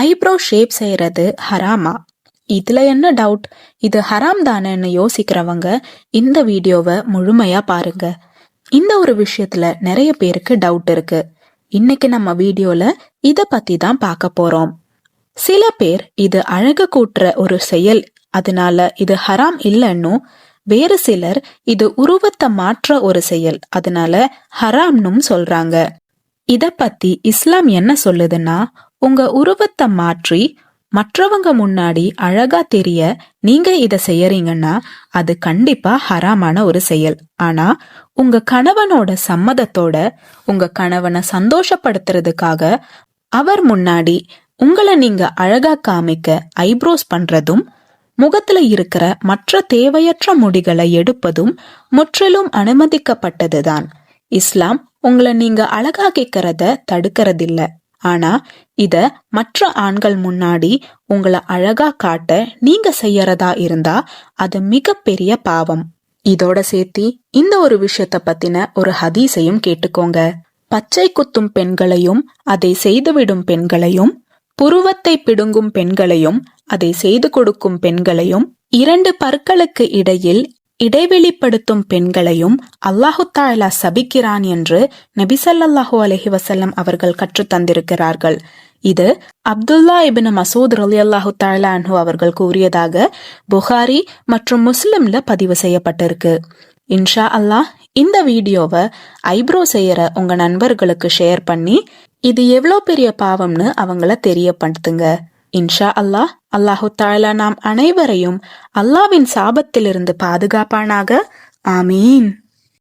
Eyebrow shape செய்யறது ஹராமா? இதுல என்ன டவுட்? இது ஹராம் தானேன்னு யோசிக்கிறவங்க இந்த வீடியோவை முழுமையா பாருங்க. இந்த ஒரு விஷயத்துல நிறைய பேருக்கு டவுட் இருக்கு. இன்னைக்கு நம்ம வீடியோல இத பத்தி தான் பார்க்க போறோம். சில பேர் இது அழகு கூட்டுற ஒரு செயல், அதனால இது ஹராம் இல்லைன்னும், வேறு சிலர் இது உருவத்தை மாற்ற ஒரு செயல், அதனால ஹராம்னும் சொல்றாங்க. இத பத்தி இஸ்லாம் என்ன சொல்லுதுன்னா, உங்க உருவத்தை மாற்றி மற்றவங்க முன்னாடி அழகா தெரிய நீங்க இத செய்யறீங்கன்னா அது கண்டிப்பா ஹராமான ஒரு செயல். ஆனா உங்க கணவனோட சம்மதத்தோட, உங்க கணவனை சந்தோஷப்படுத்துறதுக்காக அவர் முன்னாடி உங்களை நீங்க அழகா காமிக்க ஐப்ரோஸ் பண்றதும், முகத்துல இருக்கிற மற்ற தேவையற்ற முடிகளை எடுப்பதும் முற்றிலும் அனுமதிக்கப்பட்டதுதான். இஸ்லாம் உங்களை நீங்க அழகாக்கிக்கிறத தடுக்கிறதில்ல. ஆனா இத மற்ற ஆண்கள் முன்னாடி உங்களை அழகா காட்ட நீங்க செய்யறதா இருந்தா அது மிகப்பெரிய பாவம். இதோட சேர்த்தி இந்த ஒரு விஷயத்த பத்தின ஒரு ஹதீஸையும் கேட்டுக்கோங்க. பச்சை குத்தும் பெண்களையும் அதை செய்துவிடும் பெண்களையும், புருவத்தை பிடுங்கும் பெண்களையும் அதை செய்து கொடுக்கும் பெண்களையும், 2 பற்களுக்கு இடையில் இடைவெளிப்படுத்தும் பெண்களையும் அல்லாஹு தஆலா சபிக்கிறான் என்று நபி ஸல்லல்லாஹு அலைஹி வஸல்லம் அவர்கள் கற்றுத் தந்திருக்கிறார்கள். இது அப்துல்லா இப்னு மசூத் ரலியல்லாஹு தஆலா அன்ஹு அவர்கள் கூறியதாக புகாரி மற்றும் முஸ்லிம்ல பதிவு செய்யப்பட்டிருக்கு. இன்ஷா அல்லாஹ் இந்த வீடியோவை ஐப்ரோ செய்யற உங்க நண்பர்களுக்கு ஷேர் பண்ணி இது எவ்வளோ பெரிய பாவம்னு அவங்கள தெரியப்படுத்துங்க. இன்ஷா அல்லாஹ். அல்லாஹு தஆலா நாம் அனைவரையும் அல்லாஹ்வின் சாபத்திலிருந்து பாதுகாப்பானாக. ஆமீன்.